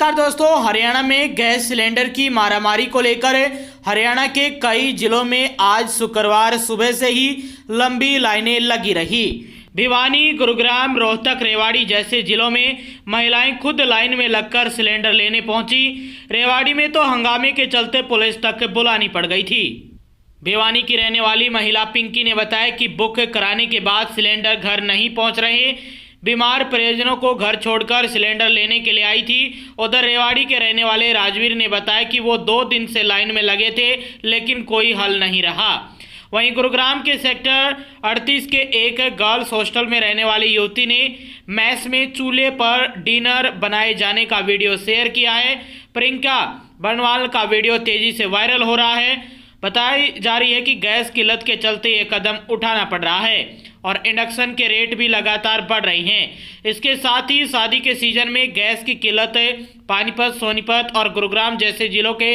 नमस्कार दोस्तों, हरियाणा में गैस सिलेंडर की मारामारी को लेकर हरियाणा के कई जिलों में आज शुक्रवार सुबह से ही लंबी लाइनें लगी रही। भिवानी, गुरुग्राम, रोहतक, रेवाड़ी जैसे जिलों में महिलाएं खुद लाइन में लगकर सिलेंडर लेने पहुंची। रेवाड़ी में तो हंगामे के चलते पुलिस तक बुलानी पड़ गई थी। भिवानी की रहने वाली महिला पिंकी ने बताया कि बुक कराने के बाद सिलेंडर घर नहीं पहुंच रहे। बीमार परिजनों को घर छोड़कर सिलेंडर लेने के लिए आई थी। उधर रेवाड़ी के रहने वाले राजवीर ने बताया कि वो 2 दिन से लाइन में लगे थे, लेकिन कोई हल नहीं रहा। वहीं गुरुग्राम के सेक्टर 38 के एक गर्ल्स हॉस्टल में रहने वाली युवती ने मैस में चूल्हे पर डिनर बनाए जाने का वीडियो शेयर किया है। प्रियंका बनवाल का वीडियो तेजी से वायरल हो रहा है। बताई जा रही है कि गैस की लत के चलते ये कदम उठाना पड़ रहा है और इंडक्शन के रेट भी लगातार बढ़ रही हैं। इसके साथ ही शादी के सीजन में गैस की किल्लत पानीपत, सोनीपत और गुरुग्राम जैसे जिलों के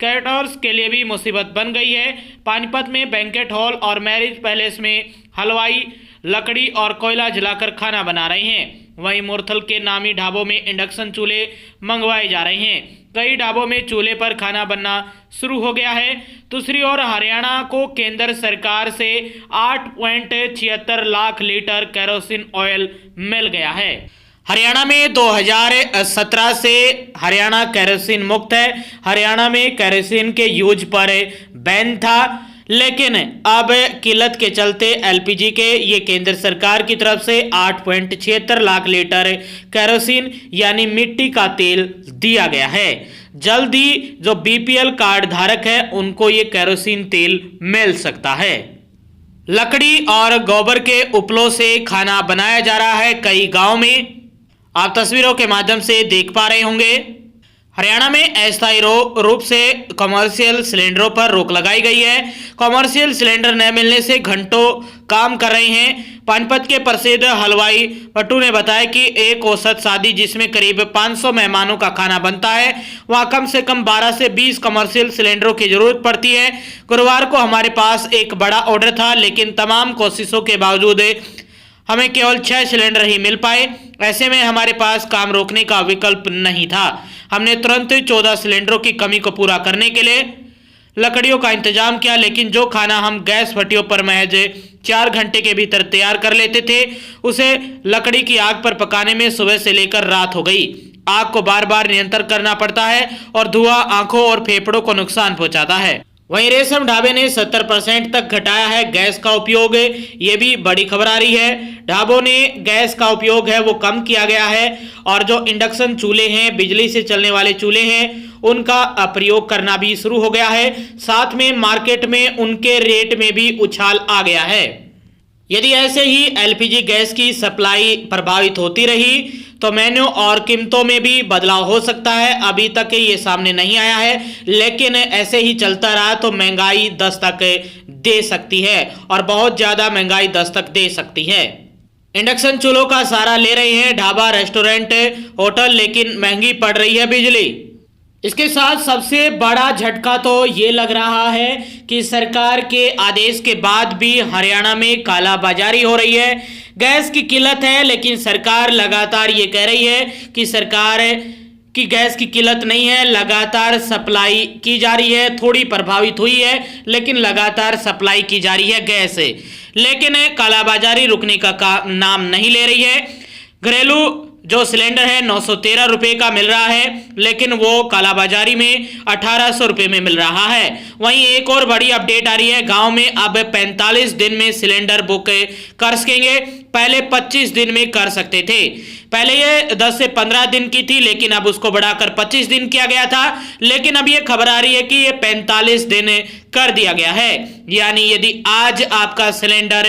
कैटरर्स के लिए भी मुसीबत बन गई है। पानीपत में बैंकेट हॉल और मैरिज पैलेस में हलवाई लकड़ी और कोयला जलाकर खाना बना रहे हैं। वहीं मुरथल के नामी ढाबों में इंडक्शन चूल्हे मंगवाए जा रहे हैं। कई ढाबों में चूल्हे पर खाना बनना शुरू हो गया है। दूसरी ओर हरियाणा को केंद्र सरकार से 8.76 लाख लीटर केरोसिन ऑयल मिल गया है। हरियाणा में 2017 से हरियाणा केरोसिन मुक्त है। हरियाणा में केरोसिन के यूज पर बैन था, लेकिन अब किल्लत के चलते एलपीजी के ये केंद्र सरकार की तरफ से 8.76 लाख लीटर केरोसिन यानी मिट्टी का तेल दिया गया है। जल्द ही जो बीपीएल कार्ड धारक है उनको ये केरोसिन तेल मिल सकता है। लकड़ी और गोबर के उपलों से खाना बनाया जा रहा है कई गांव में। आप तस्वीरों के माध्यम से देख पा रहे होंगे। हरियाणा में अस्थायी रूप से कमर्शियल सिलेंडरों पर रोक लगाई गई है। कमर्शियल सिलेंडर न मिलने से घंटों काम कर रहे हैं। पानीपत के प्रसिद्ध हलवाई पट्टू ने बताया कि एक औसत शादी जिसमें करीब 500 मेहमानों का खाना बनता है, वहां कम से कम 12 से 20 कमर्शियल सिलेंडरों की जरूरत पड़ती है। गुरुवार को हमारे पास एक बड़ा ऑर्डर था, लेकिन तमाम कोशिशों के बावजूद हमें केवल 6 सिलेंडर ही मिल पाए। ऐसे में हमारे पास काम रोकने का विकल्प नहीं था। हमने तुरंत 14 सिलेंडरों की कमी को पूरा करने के लिए लकड़ियों का इंतजाम किया, लेकिन जो खाना हम गैस भट्टियों पर महज 4 घंटे के भीतर तैयार कर लेते थे, उसे लकड़ी की आग पर पकाने में सुबह से लेकर रात हो गई। आग को बार बार नियंत्रण करना पड़ता है और धुआं आंखों और फेफड़ों को नुकसान पहुंचाता है। वहीं रेशम ढाबे ने 70% तक घटाया है गैस का उपयोग। ये भी बड़ी खबर आ रही है। ढाबों ने गैस का उपयोग है वो कम किया गया है और जो इंडक्शन चूल्हे हैं, बिजली से चलने वाले चूल्हे हैं, उनका प्रयोग करना भी शुरू हो गया है। साथ में मार्केट में उनके रेट में भी उछाल आ गया है। यदि ऐसे ही एलपीजी गैस की सप्लाई प्रभावित होती रही तो मेन्यू और कीमतों में भी बदलाव हो सकता है। अभी तक ये सामने नहीं आया है, लेकिन ऐसे ही चलता रहा तो महंगाई दस्तक दे सकती है और बहुत ज्यादा महंगाई दस्तक दे सकती है। इंडक्शन चूल्हों का सहारा ले रहे हैं ढाबा, रेस्टोरेंट, होटल, लेकिन महंगी पड़ रही है बिजली। इसके साथ सबसे बड़ा झटका तो ये लग रहा है कि सरकार के आदेश के बाद भी हरियाणा में कालाबाजारी हो रही है। गैस की किल्लत है, लेकिन सरकार लगातार ये कह रही है कि सरकार की गैस की किल्लत नहीं है, लगातार सप्लाई की जा रही है। थोड़ी प्रभावित हुई है, लेकिन लगातार सप्लाई की जा रही है गैस, लेकिन कालाबाजारी रुकने का नाम नहीं ले रही है। घरेलू जो सिलेंडर है 913 रुपये का मिल रहा है, लेकिन वो कालाबाजारी में 1800 रुपये में मिल रहा है। वहीं एक और बड़ी अपडेट आ रही है, गांव में अब 45 दिन में सिलेंडर बुक कर सकेंगे। पहले 25 दिन में कर सकते थे। पहले ये 10 से 15 दिन की थी, लेकिन अब उसको बढ़ाकर 25 दिन किया गया था। लेकिन अब ये खबर आ रही है कि ये 45 दिन कर दिया गया है। यानी यदि आज आपका सिलेंडर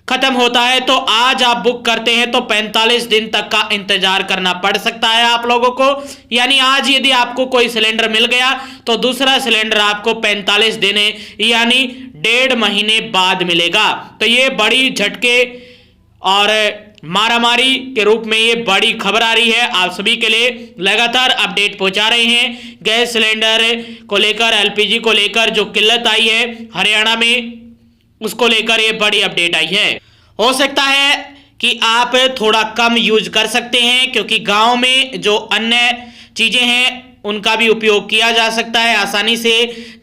खत्म होता है तो आज आप बुक करते हैं तो 45 दिन तक का इंतजार करना पड़ सकता है आप लोगों को। यानी आज यदि आपको कोई सिलेंडर मिल गया तो दूसरा सिलेंडर आपको 45 दिन यानी 1.5 महीने बाद मिलेगा। तो ये बड़ी झटके और मारामारी के रूप में ये बड़ी खबर आ रही है। आप सभी के लिए लगातार अपडेट पहुंचा रहे हैं। गैस सिलेंडर को लेकर, एलपीजी को लेकर जो किल्लत आई है हरियाणा में, उसको लेकर ये बड़ी अपडेट आई है। हो सकता है कि आप थोड़ा कम यूज कर सकते हैं, क्योंकि गांव में जो अन्य चीज़ें हैं उनका भी उपयोग किया जा सकता है आसानी से,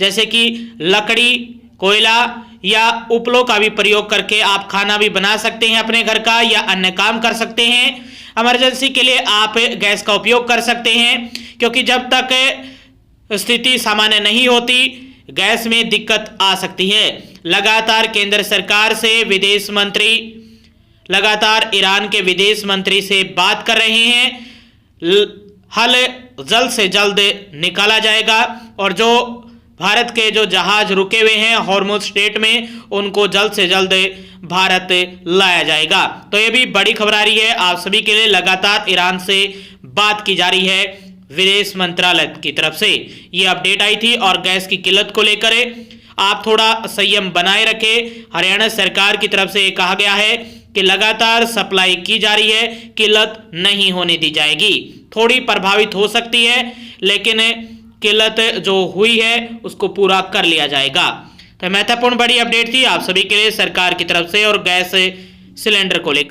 जैसे कि लकड़ी, कोयला या उपलों का भी प्रयोग करके आप खाना भी बना सकते हैं अपने घर का, या अन्य काम कर सकते हैं। इमरजेंसी के लिए आप गैस का उपयोग कर सकते हैं, क्योंकि जब तक स्थिति सामान्य नहीं होती गैस में दिक्कत आ सकती है। लगातार केंद्र सरकार से विदेश मंत्री लगातार ईरान के विदेश मंत्री से बात कर रहे हैं। हल जल्द से जल्द निकाला जाएगा और जो भारत के जो जहाज रुके हुए हैं हॉर्मुज स्ट्रेट में, उनको जल्द से जल्द भारत लाया जाएगा। तो ये भी बड़ी खबर आ रही है आप सभी के लिए। लगातार ईरान से बात की जा रही है विदेश मंत्रालय की तरफ से, ये अपडेट आई थी। और गैस की किल्लत को लेकर आप थोड़ा संयम बनाए रखें। हरियाणा सरकार की तरफ से कहा गया है कि लगातार सप्लाई की जा रही है, किल्लत नहीं होने दी जाएगी। थोड़ी प्रभावित हो सकती है, लेकिन किल्लत जो हुई है उसको पूरा कर लिया जाएगा। तो महत्वपूर्ण बड़ी अपडेट थी आप सभी के लिए सरकार की तरफ से और गैस सिलेंडर को लेकर।